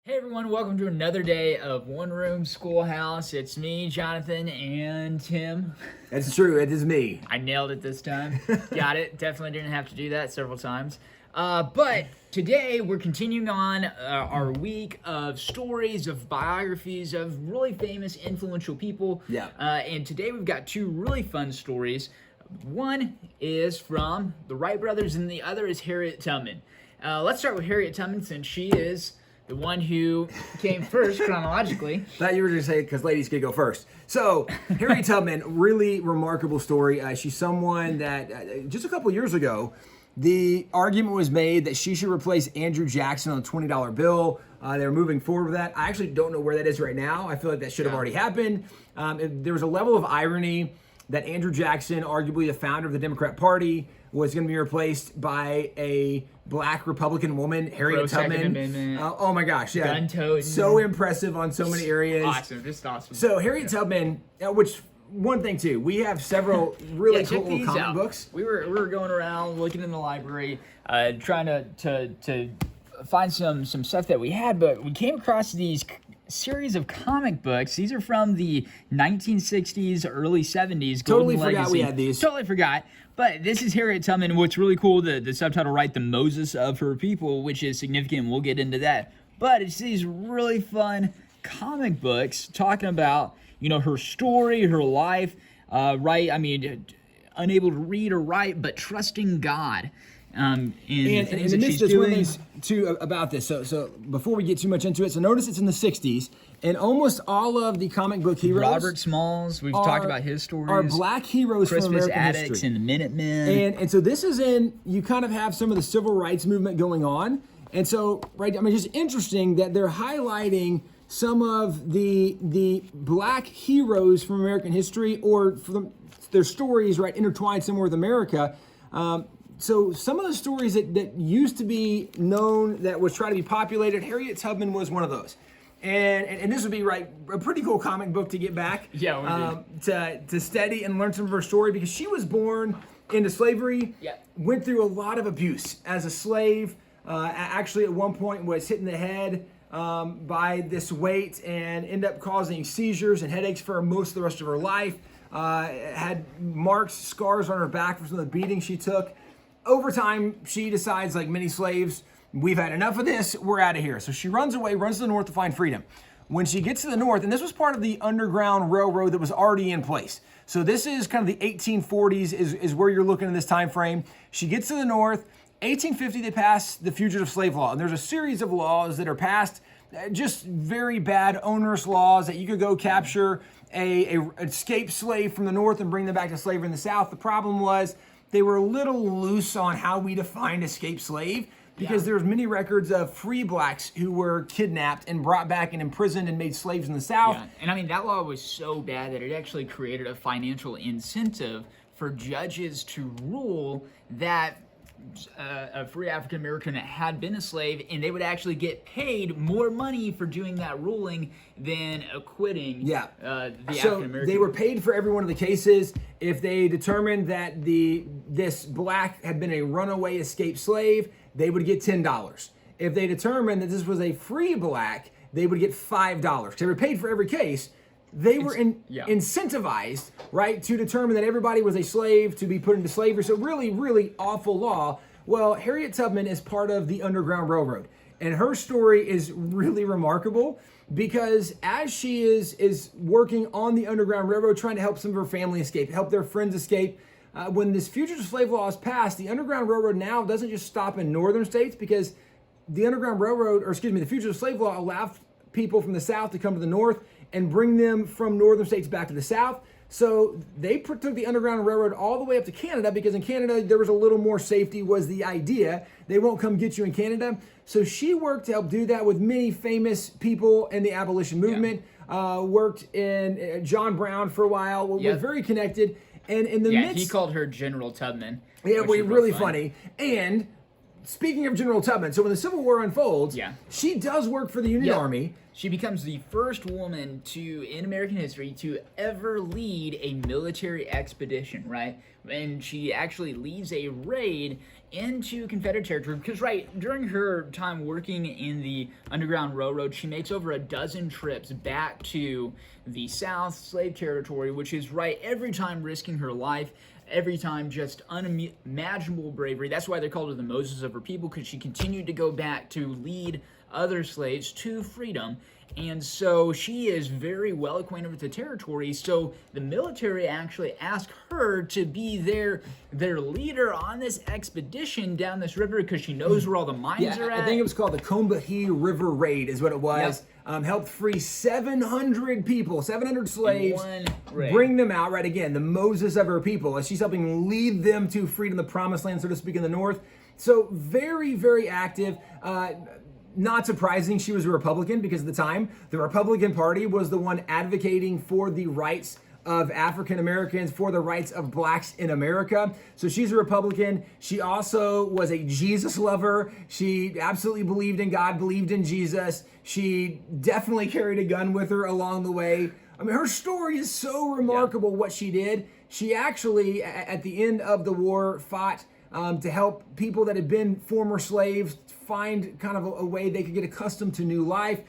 Hey everyone, welcome to another day of Room Schoolhouse. It's me, Jonathan, and Tim. That's true, it is me. I nailed it this time. Got it. Definitely didn't have to do that several times. But today we're continuing on our week of stories, of biographies of really famous, influential people. Yeah. And today we've got two really fun stories. One is from the Wright brothers and the other is Harriet Tubman. Let's start with Harriet Tubman since she is the one who came first chronologically. Thought you were going to say because ladies could go first. So, Harriet Tubman, really remarkable story. She's someone that just a couple years ago, the argument was made that she should replace Andrew Jackson on the $20 bill. They were moving forward with that. I actually don't know where that is right now. I feel like that should have already happened. There was a level of irony that Andrew Jackson, arguably the founder of the Democrat Party, was going to be replaced by a black Republican woman, Harriet Tubman. Oh my gosh, yeah. Gun-toting. So impressive on so many areas. Awesome, just awesome. So Harriet Tubman, which one thing too, we have several really cool little comic books. We were going around looking in the library, trying to find some stuff that we had, but we came across these series of comic books. These are from the 1960s, early 70s. Totally Golden forgot Legacy. we had these. Totally forgot. But this is Harriet Tubman. What's really cool, the subtitle, right? The Moses of her people, which is significant. We'll get into that. But it's these really fun comic books talking about, her story, her life, right? I mean, unable to read or write, but trusting God. And in the midst of this, one of the things too about this. So before we get too much into it, so notice it's in the 60s, and almost all of the comic book heroes, Robert Smalls, we've talked about his stories, are black heroes Christmas from American Addicts history. and the Minutemen. And so this is you kind of have some of the civil rights movement going on, and so right, I mean, it's just interesting that they're highlighting some of the black heroes from American history, or from their stories, right, intertwined somewhere with America. So some of the stories that used to be known, that was trying to be populated, Harriet Tubman was one of those. And this would be, right, a pretty cool comic book to get back. Yeah, to study and learn some of her story, because she was born into slavery, went through a lot of abuse as a slave, actually at one point was hit in the head by this weight and ended up causing seizures and headaches for most of the rest of her life, had marks, scars on her back from some of the beating she took. Over time, she decides, like many slaves, we've had enough of this, we're out of here. So she runs away, runs to the north to find freedom. When she gets to the north, and this was part of the Underground Railroad that was already in place. So this is kind of the 1840s is where you're looking in this time frame. She gets to the north. 1850, they pass the Fugitive Slave Law. And there's a series of laws that are passed, just very bad, onerous laws that you could go capture a escaped slave from the north and bring them back to slavery in the south. The problem was, they were a little loose on how we defined escaped slave, because there's many records of free blacks who were kidnapped and brought back and imprisoned and made slaves in the South. Yeah. And I mean, that law was so bad that it actually created a financial incentive for judges to rule that a free African American that had been a slave, and they would actually get paid more money for doing that ruling than acquitting the African American. They were paid for every one of the cases. If they determined that this black had been a runaway escaped slave, they would get $10. If they determined that this was a free black, they would get $5. They were paid for every case. They were incentivized, right, to determine that everybody was a slave to be put into slavery. So really, really awful law. Well, Harriet Tubman is part of the Underground Railroad, and her story is really remarkable, because as she is working on the Underground Railroad, trying to help some of her family escape, help their friends escape, when this Fugitive Slave Law is passed, the Underground Railroad now doesn't just stop in northern states, because the Underground Railroad, the Fugitive Slave Law allowed people from the South to come to the north and bring them from northern states back to the South. So they took the Underground Railroad all the way up to Canada, because in Canada there was a little more safety, was the idea. They won't come get you in Canada. So she worked to help do that with many famous people in the abolition movement. Worked in John Brown for a while, was very connected. And in the midst, he called her General Tubman. Yeah, really funny. And speaking of General Tubman, so when the Civil War unfolds, she does work for the Union Army. She becomes the first woman in American history to ever lead a military expedition, right? And she actually leads a raid into Confederate territory because, right, during her time working in the Underground Railroad, she makes over a dozen trips back to the South slave territory, which is, right, every time risking her life, every time just unimaginable bravery. That's why they called her the Moses of her people, because she continued to go back to lead other slaves to freedom. And so she is very well acquainted with the territory. So the military actually asked her to be their leader on this expedition down this river because she knows where all the mines are at. I think it was called the Combahee River Raid is what it was. Yep. Helped free 700 people, 700 slaves, bring them out, right, again, the Moses of her people, as she's helping lead them to freedom, the promised land, so to speak, in the north. So very, very active. Not surprising, she was a Republican because at the time, the Republican Party was the one advocating for the rights of African Americans, for the rights of blacks in America. So she's a Republican. She also was a Jesus lover. She absolutely believed in God, believed in Jesus. She definitely carried a gun with her along the way. I mean, her story is so remarkable, what she did. She actually, at the end of the war, fought to help people that had been former slaves find kind of a way they could get accustomed to new life.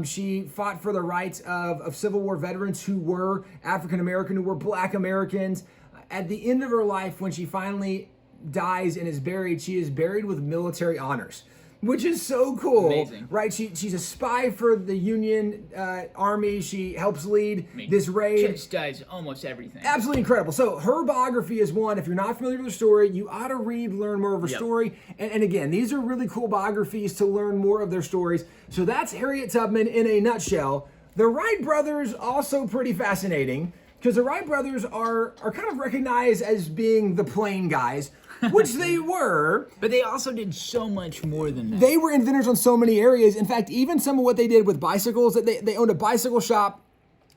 She fought for the rights of Civil War veterans who were African American, who were Black Americans. At the end of her life, when she finally dies and is buried, she is buried with military honors, which is so cool. Amazing. Right? She's a spy for the Union Army. She helps lead this raid. Just does almost everything. Absolutely incredible. So her biography is one. If you're not familiar with her story, you ought to read, learn more of her story. And again, these are really cool biographies to learn more of their stories. So that's Harriet Tubman in a nutshell. The Wright brothers, also pretty fascinating, because the Wright brothers are kind of recognized as being the plane guys, which they were. But they also did so much more than that. They were inventors on so many areas. In fact, even some of what they did with bicycles, they owned a bicycle shop,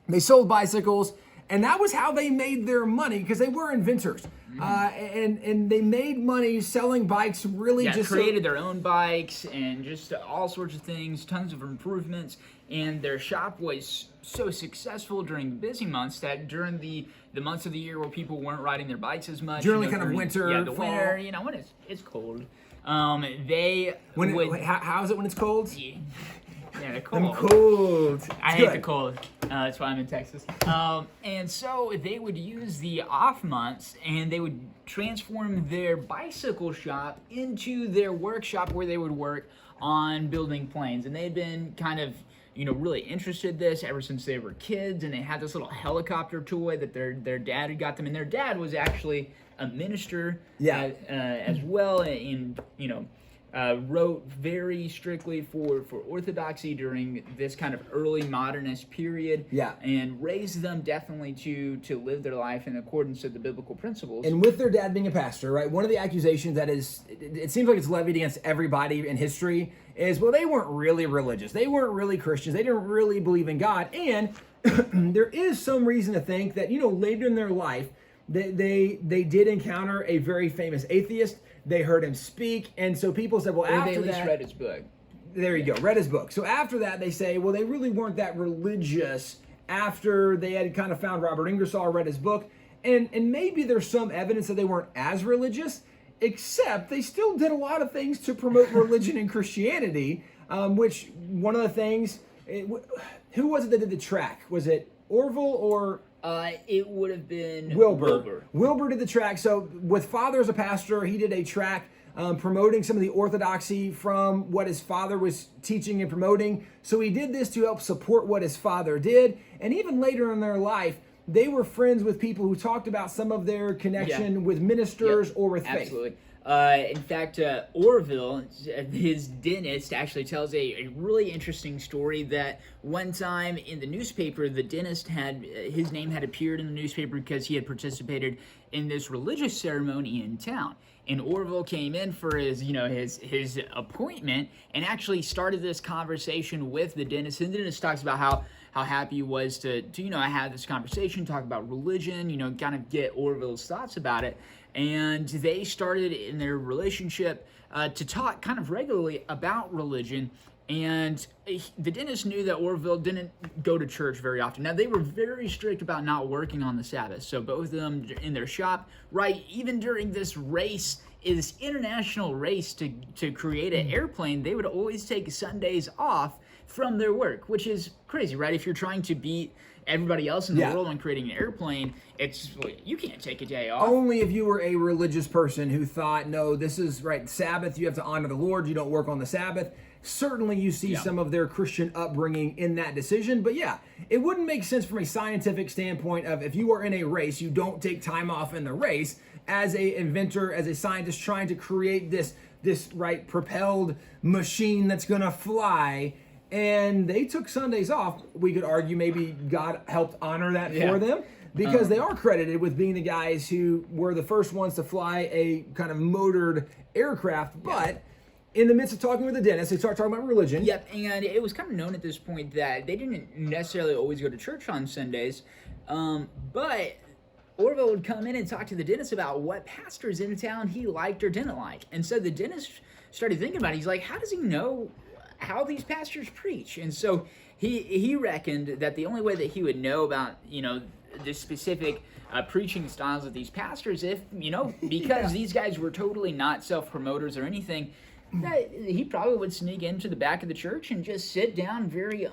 they sold bicycles, and that was how they made their money, because they were inventors. And they made money selling bikes, really just created their own bikes and just all sorts of things, tons of improvements. And their shop was so successful during the busy months that during the months of the year where people weren't riding their bikes as much, during kind of winter, the fall. winter, when it's cold, how is it when it's cold? Yeah, they're cold. I'm cold. I hate the cold. That's why I'm in Texas. And so they would use the off months and they would transform their bicycle shop into their workshop where they would work on building planes. And they had been kind of, really interested in this ever since they were kids. And they had this little helicopter toy that their dad had got them. And their dad was actually a minister as well. And, wrote very strictly for orthodoxy during this kind of early modernist period, and raised them definitely to live their life in accordance with the biblical principles. And with their dad being a pastor, right, one of the accusations that it seems like it's levied against everybody in history is, well, they weren't really religious. They weren't really Christians. They didn't really believe in God. And there is some reason to think that, later in their life, they did encounter a very famous atheist. They heard him speak, and so people said, well, after that... They at least read his book. There you go, read his book. So after that, they say, well, they really weren't that religious after they had kind of found Robert Ingersoll, read his book, and maybe there's some evidence that they weren't as religious, except they still did a lot of things to promote religion and Christianity, which one of the things... who was it that did the track? Was it Orville or... It would have been Wilbur. Wilbur did the track. So with father as a pastor, he did a track promoting some of the orthodoxy from what his father was teaching and promoting. So he did this to help support what his father did. And even later in their life, they were friends with people who talked about some of their connection with ministers or with faith. Absolutely. In fact, Orville, his dentist, actually tells a really interesting story that one time in the newspaper, the dentist his name had appeared in the newspaper because he had participated in this religious ceremony in town. And Orville came in for his appointment and actually started this conversation with the dentist. And the dentist talks about how happy he was to have this conversation, talk about religion, kind of get Orville's thoughts about it. And they started in their relationship to talk kind of regularly about religion. And the dentist knew that Orville didn't go to church very often. Now, they were very strict about not working on the Sabbath. So both of them in their shop, right, even during this race, this international race to create an airplane, they would always take Sundays off from their work, which is crazy, right? If you're trying to beat everybody else in the world on creating an airplane, you can't take a day off. Only if you were a religious person who thought, no, this is right, Sabbath, you have to honor the Lord, you don't work on the Sabbath. Certainly you see some of their Christian upbringing in that decision, but yeah, it wouldn't make sense from a scientific standpoint of if you are in a race, you don't take time off in the race as a inventor, as a scientist trying to create this right propelled machine that's gonna fly. And they took Sundays off. We could argue maybe God helped honor that for them because they are credited with being the guys who were the first ones to fly a kind of motored aircraft. But in the midst of talking with the dentist, they start talking about religion. Yep, and it was kind of known at this point that they didn't necessarily always go to church on Sundays, but Orville would come in and talk to the dentist about what pastors in town he liked or didn't like. And so the dentist started thinking about it. He's like, how does he know how these pastors preach? And so he reckoned that the only way that he would know about, the specific preaching styles of these pastors, if, because these guys were totally not self-promoters or anything, that he probably would sneak into the back of the church and just sit down very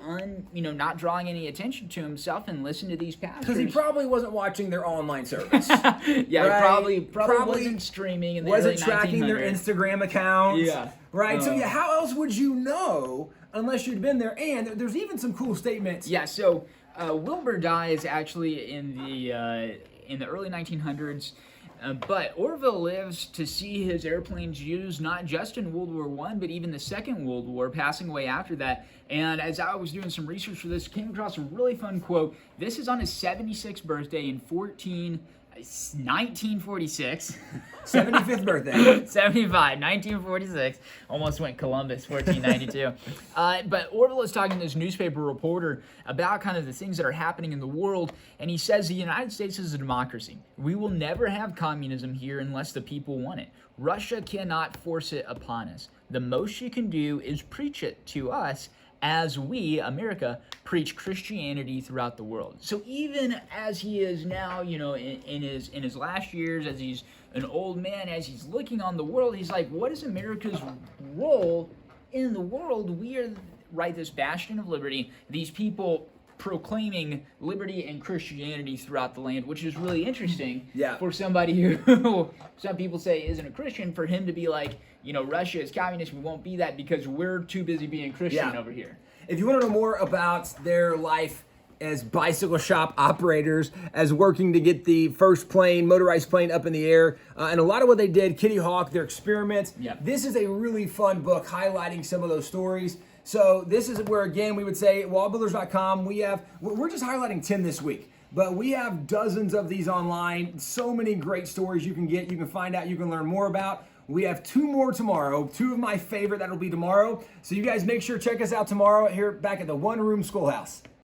not drawing any attention to himself and listen to these pastors. Because he probably wasn't watching their online service. Yeah, right? he probably wasn't streaming in the wasn't early tracking 1900s. their Instagram accounts. Yeah. Right? So how else would you know unless you'd been there? And there's even some cool statements. Yeah, so Wilbur dies actually in the early 1900s. But Orville lives to see his airplanes used not just in World War I, but even the Second World War, passing away after that. And as I was doing some research for this, came across a really fun quote. This is on his 76th birthday in 1946. 75th birthday. 75, 1946. Almost went Columbus, 1492. But Orville is talking to this newspaper reporter about kind of the things that are happening in the world, and he says the United States is a democracy. We will never have communism here unless the people want it. Russia cannot force it upon us. The most you can do is preach it to us as we, America, preach Christianity throughout the world. So even as he is now, in his last years, as he's an old man, as he's looking on the world, he's like, what is America's role in the world? We are, right, this bastion of liberty, these people proclaiming liberty and Christianity throughout the land, which is really interesting for somebody who some people say isn't a Christian, for him to be like, Russia is communist, we won't be that because we're too busy being Christian over here. If you want to know more about their life as bicycle shop operators, as working to get the first motorized plane up in the air, and a lot of what they did, Kitty Hawk, their experiments, this is a really fun book highlighting some of those stories. So this is where, again, we would say WallBuilders.com, we're just highlighting 10 this week, but we have dozens of these online, so many great stories you can get, you can find out, you can learn more about. We have 2 more tomorrow, 2 of my favorite that'll be tomorrow. So you guys make sure to check us out tomorrow here back at the Room Schoolhouse.